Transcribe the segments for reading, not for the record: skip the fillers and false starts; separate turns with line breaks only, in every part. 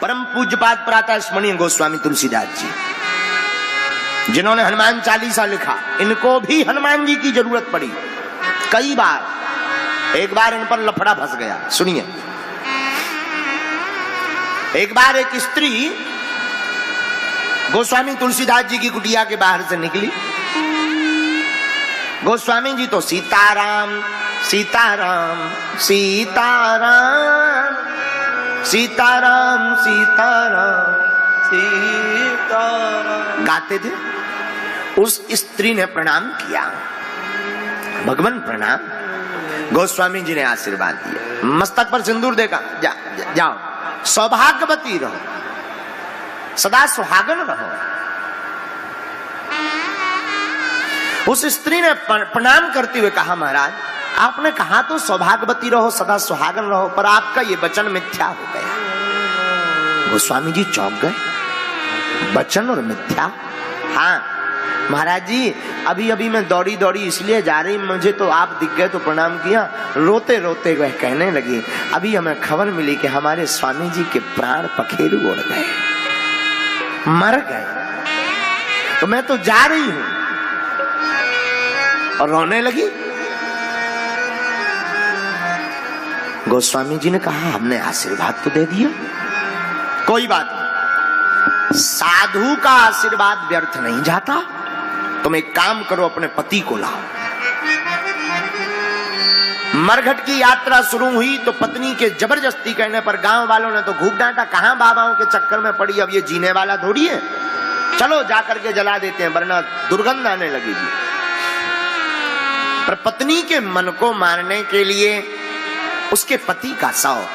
परम पूज्यपाद प्रातः स्मरणीय गोस्वामी तुलसीदास जी, जिन्होंने हनुमान चालीसा लिखा, इनको भी हनुमान जी की जरूरत पड़ी कई बार। एक बार इन पर लफड़ा फंस गया। सुनिए, एक बार एक स्त्री गोस्वामी तुलसीदास जी की कुटिया के बाहर से निकली। गोस्वामी जी तो सीताराम सीताराम सीताराम सीताराम सीताराम सीताराम गाते थे। उस स्त्री ने प्रणाम किया, भगवान प्रणाम। गोस्वामी जी ने आशीर्वाद दिया, मस्तक पर सिंदूर देखा, जाओ सौभाग्यवती रहो, सदा सुहागन रहो। उस स्त्री ने प्रणाम करते हुए कहा, महाराज आपने कहा तो सौभाग्यवती रहो, सदा सुहागन रहो, पर आपका ये वचन मिथ्या हो गया। गोस्वामी जी चौंक गए, वचन और मिथ्या? हाँ महाराज जी, अभी अभी मैं दौड़ी दौड़ी इसलिए जा रही, मुझे तो आप दिख गए तो प्रणाम किया। रोते रोते वह कहने लगी, अभी हमें खबर मिली कि हमारे स्वामी जी के प्राण पखेरु उड़ गए, मर गए, तो मैं तो जा रही हूं। और रोने लगी। गोस्वामी जी ने कहा, हमने आशीर्वाद तो दे दिया, कोई बात नहीं, साधु का आशीर्वाद व्यर्थ नहीं जाता। तुम एक काम करो, अपने पति को लाओ। मरघट की यात्रा शुरू हुई तो पत्नी के जबरदस्ती कहने पर गांव वालों ने तो खूब डांटा, कहां बाबाओं के चक्कर में पड़ी, अब ये जीने वाला थोड़ी है, चलो जाकर के जला देते हैं वरना दुर्गंध आने लगेगी। पर पत्नी के मन को मारने के लिए उसके पति का शव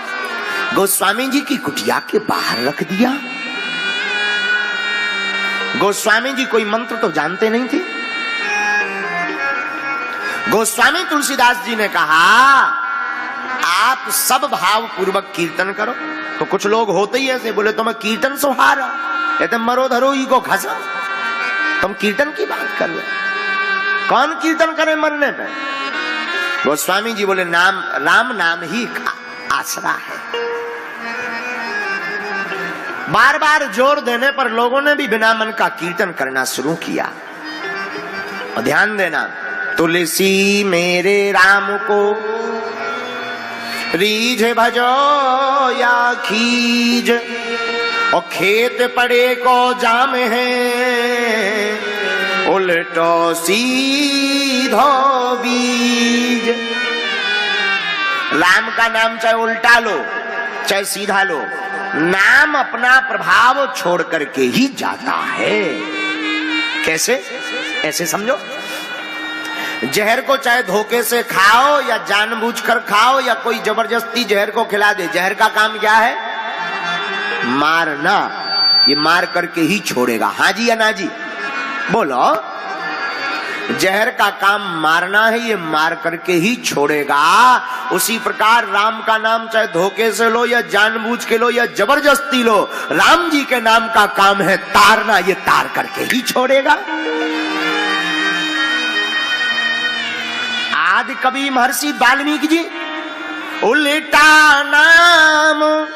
गोस्वामी जी की कुटिया के बाहर रख दिया। गोस्वामी जी कोई मंत्र तो जानते नहीं थे। गोस्वामी तुलसीदास जी ने कहा, आप सब भाव पूर्वक कीर्तन करो। तो कुछ लोग होते ही ऐसे बोले, तो मैं कीर्तन सुहारा, कहते मरो धरो ही को घसा, तुम कीर्तन की बात कर रहे, कौन कीर्तन करे मरने पे? गोस्वामी जी बोले, नाम राम नाम ही आसरा है। बार बार जोर देने पर लोगों ने भी बिना मन का कीर्तन करना शुरू किया। और ध्यान देना, तुलसी मेरे राम को रीझ भजो या खीज, और खेत पड़े को जाम है, उल्टो सीधो बीज। राम का नाम चाहे उल्टा लो चाहे सीधा लो, नाम अपना प्रभाव छोड़ करके ही जाता है। कैसे? ऐसे समझो, जहर को चाहे धोखे से खाओ या जानबूझकर खाओ या कोई जबरदस्ती जहर को खिला दे, जहर का काम क्या है? मारना। ये मार करके ही छोड़ेगा। हाँ जी या ना जी? बोलो। जहर का काम मारना है, ये मार करके ही छोड़ेगा। उसी प्रकार राम का नाम चाहे धोखे से लो या जानबूझ के लो या जबरदस्ती लो, राम जी के नाम का काम है तारना, ये तार करके ही छोड़ेगा। आदि कवि महर्षि वाल्मीकि जी, उल्टा नाम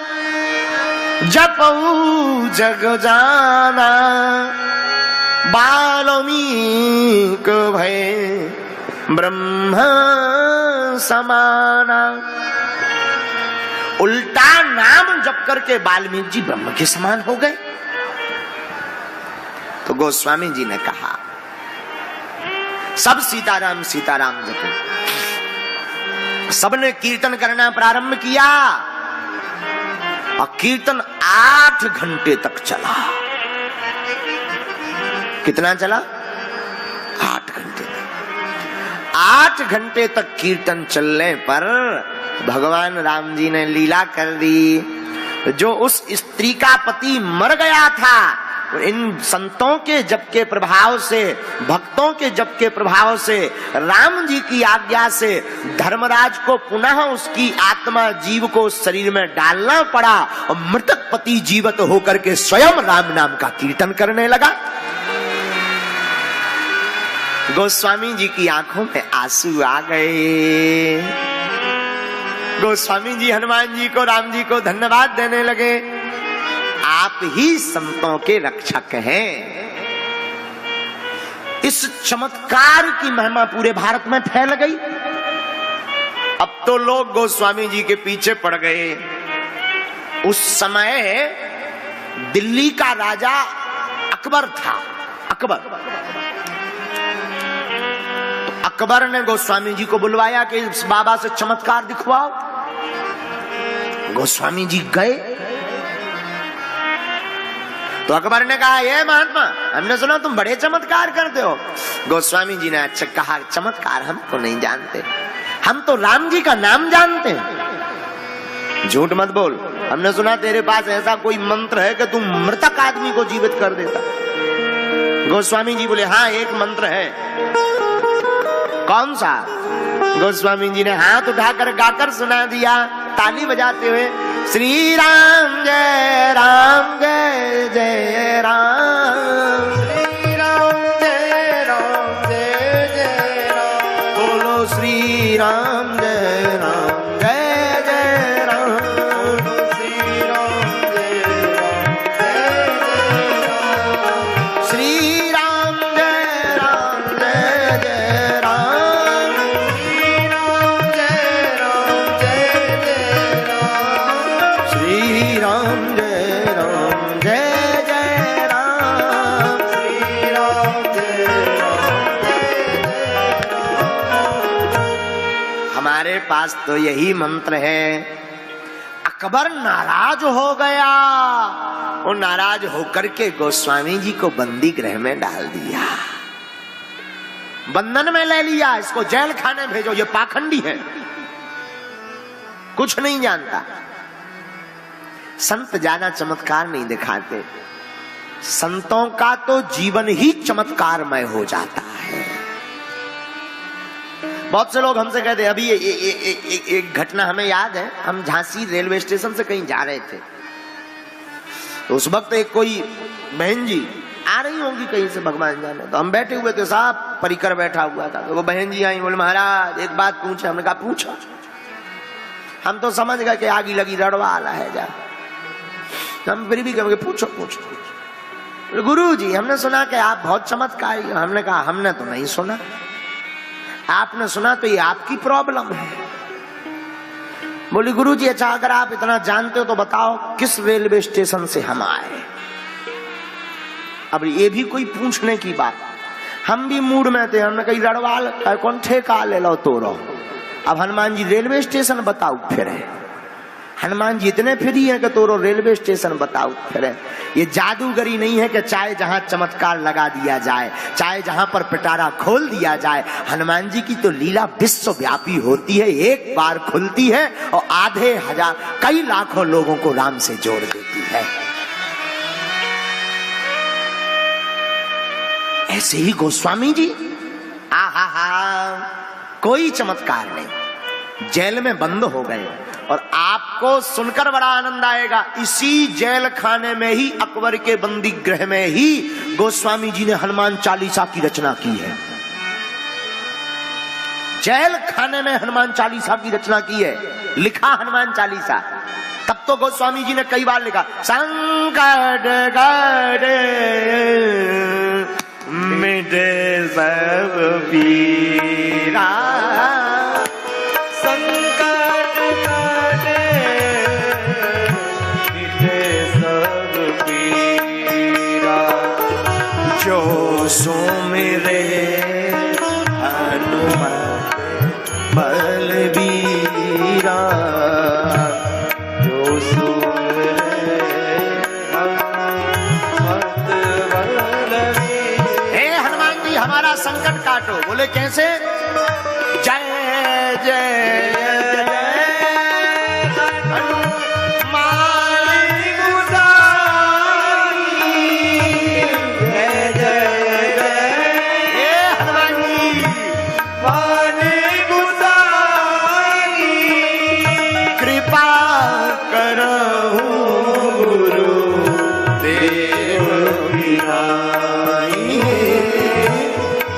जपऊ जग जाना, वाल्मीक भय ब्रह्म समाना। उल्टा नाम जप करके वाल्मीकि जी ब्रह्म के समान हो गए। तो गोस्वामी जी ने कहा, सब सीताराम सीताराम जपो। सबने कीर्तन करना प्रारंभ किया और कीर्तन 8 घंटे तक चला। कितना चला? 8 घंटे तक। 8 घंटे तक कीर्तन चलने पर भगवान राम जी ने लीला कर दी। जो उस स्त्री का पति मर गया था, इन संतों के जप के प्रभाव से, भक्तों के जप के प्रभाव से, राम जी की आज्ञा से धर्मराज को पुनः उसकी आत्मा जीव को शरीर में डालना पड़ा और मृतक पति जीवित होकर के स्वयं राम नाम का कीर्तन करने लगा। गोस्वामी जी की आंखों में आंसू आ गए। गोस्वामी जी हनुमान जी को, राम जी को धन्यवाद देने लगे। आप ही संतों के रक्षक हैं। इस चमत्कार की महिमा पूरे भारत में फैल गई। अब तो लोग गोस्वामी जी के पीछे पड़ गए। उस समय दिल्ली का राजा अकबर था। अकबर तो अकबर ने गोस्वामी जी को बुलवाया कि इस बाबा से चमत्कार दिखवाओ। गोस्वामी जी गए तो अकबर ने कहा, ये महात्मा, हमने सुना तुम बड़े चमत्कार करते हो। गोस्वामी जी ने अच्छा कहा, चमत्कार हम तो नहीं जानते, हम तो राम जी का नाम जानते हैं। झूठ मत बोल, हमने सुना तेरे पास ऐसा कोई मंत्र है कि तुम मृतक आदमी को जीवित कर देता। गोस्वामी जी बोले, हाँ एक मंत्र है। कौन सा? गोस्वामी जी ने हाथ उठाकर गाकर सुना दिया, ताली बजाते हुए, श्री राम जय राम जय जय राम, श्री राम जय राम जय जय राम, बोलो श्री राम जय राम जय जय राम, श्री राम जय राम जय जय राम, श्री राम जय राम जय जय राम, श्री राम जय राम जय जय राम, श्री राम जय राम जय जय राम, श्री राम जय राम जय जय राम। हमारे पास तो यही मंत्र है। अकबर नाराज हो गया। वो नाराज होकर के गोस्वामी जी को बंदी गृह में डाल दिया, बंधन में ले लिया। इसको जेल खाने भेजो, ये पाखंडी है, कुछ नहीं जानता। संत ज्यादा चमत्कार नहीं दिखाते। संतों का तो जीवन ही चमत्कारमय हो जाता है। बहुत से लोग हमसे कहते हैं, अभी एक घटना हमें याद है। हम झांसी रेलवे स्टेशन से कहीं जा रहे थे, तो उस वक्त एक कोई बहन जी आ रही होंगी कहीं से, भगवान जाने। तो हम बैठे हुए थे, साहब परिकर बैठा हुआ था। तो वो बहन जी आई, बोले महाराज एक बात पूछे। हमने कहा पूछो। हम तो समझ गए कि आगी लगी रड़वा आला है जा। हम फिर भी कहेंगे पूछो पूछो। गुरु जी हमने सुना कि आप बहुत चमत्कारी। हमने कहा हमने तो नहीं सुना, आपने सुना तो ये आपकी प्रॉब्लम है। बोली गुरु जी अच्छा अगर आप इतना जानते हो तो बताओ किस रेलवे स्टेशन से हम आए। अब ये भी कोई पूछने की बात। हम भी मूड में थे, हमने कही रड़वाल कौन ठेका ले लो तो रहो। अब हनुमान जी रेलवे स्टेशन बताओ फिर है। हनुमान जी इतने फ्री है कि तोरो रेलवे स्टेशन बताओ फिर है। ये जादूगरी नहीं है कि चाहे जहां चमत्कार लगा दिया जाए, चाहे जहां पर पिटारा खोल दिया जाए। हनुमान जी की तो लीला विश्वव्यापी होती है, एक बार खुलती है और आधे हजार कई लाखों लोगों को राम से जोड़ देती है। ऐसे ही गोस्वामी जी, कोई चमत्कार नहीं, जेल में बंद हो गए। और आपको सुनकर बड़ा आनंद आएगा, इसी जेल खाने में ही, अकबर के बंदी गृह में ही गोस्वामी जी ने हनुमान चालीसा की रचना की है। जेल खाने में हनुमान चालीसा की रचना की है, लिखा हनुमान चालीसा। तब तो गोस्वामी जी ने कई बार लिखा, संकट गड़े मिटे सब पीरा, संकट गड़े मिटे सब पीरा, जो सुमिरे हनुमान बलबीरा, जो सुमिरे हनुमत बलबीरा। हे हनुमान जी हमारा संकट काटो। बोले कैसे? जय जय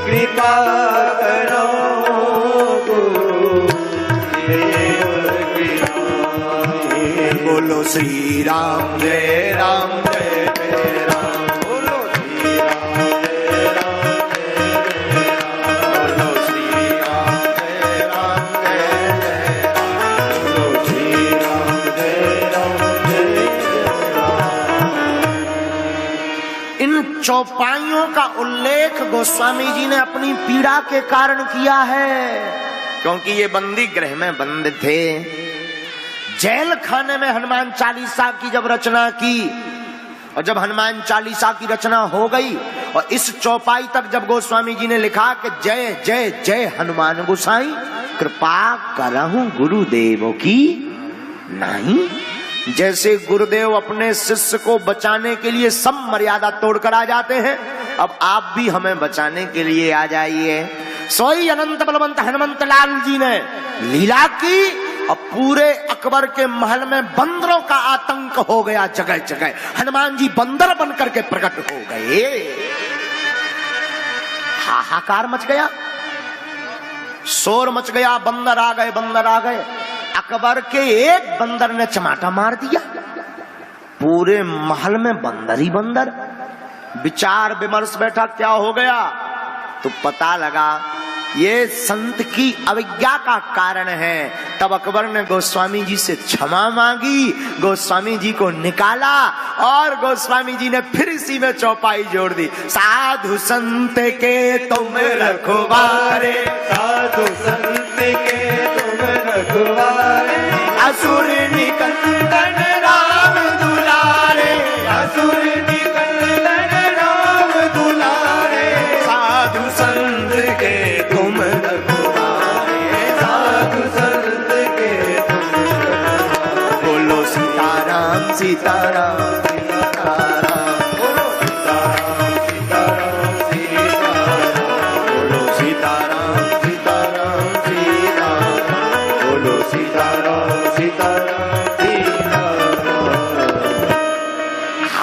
कृपा करो श्री राम जय राम जय जय राम, बोलो श्री राम जय राम जय जय राम, बोलो श्री राम जय राम जय जय राम, बोलो श्री राम जय राम जय जय राम। इन चौपाइयों का उल्लेख गोस्वामी जी ने अपनी पीड़ा के कारण किया है, क्योंकि ये बंदी गृह में बंद थे। जेल खाने में हनुमान चालीसा की जब रचना की, और जब हनुमान चालीसा की रचना हो गई और इस चौपाई तक जब गोस्वामी जी ने लिखा कि जय जय जय हनुमान गोसाई, कृपा करहूं गुरुदेव की नहीं। जैसे गुरुदेव अपने शिष्य को बचाने के लिए सब मर्यादा तोड़कर आ जाते हैं, अब आप भी हमें बचाने के लिए आ जाइए। सोई अनंत बलवंत हनुमंत लाल जी ने लीला की और पूरे अकबर के महल में बंदरों का आतंक हो गया, जगह जगह हनुमान जी बंदर बनकर के प्रकट हो गए। हाहाकार मच गया, शोर मच गया, बंदर आ गए, बंदर आ गए। अकबर के एक बंदर ने चमाटा मार दिया, पूरे महल में बंदर ही बंदर। विचार विमर्श बैठा, क्या हो गया? तो पता लगा ये संत की अविज्ञा का कारण है। तब अकबर ने गोस्वामी जी से क्षमा मांगी, गोस्वामी जी को निकाला और गोस्वामी जी ने फिर इसी में चौपाई जोड़ दी। साधु संत के तुम रखवारे, साधु संत के तुम रखवारे, असुर निकंदन राम दुलारे, असुर निकंदन राम दुलारे, साधु संत के तुम रखवारे, साधु संत के तुम रखवारे, बोलो सीताराम सीताराम सीताराम, बोलो सीताराम सीताराम सीताराम, बोलो सीताराम सीताराम सीताराम, बोलो सीताराम सीताराम सीताराम।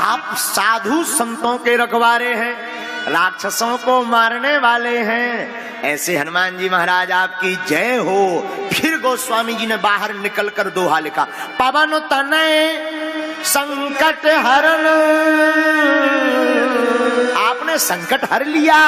आप साधु संतों के रखवारे हैं, राक्षसों को मारने वाले हैं। ऐसे हनुमान जी महाराज आपकी जय हो। फिर गोस्वामी जी ने बाहर निकलकर दोहा लिखा, पवन तनय संकट हरण, आपने संकट हर लिया।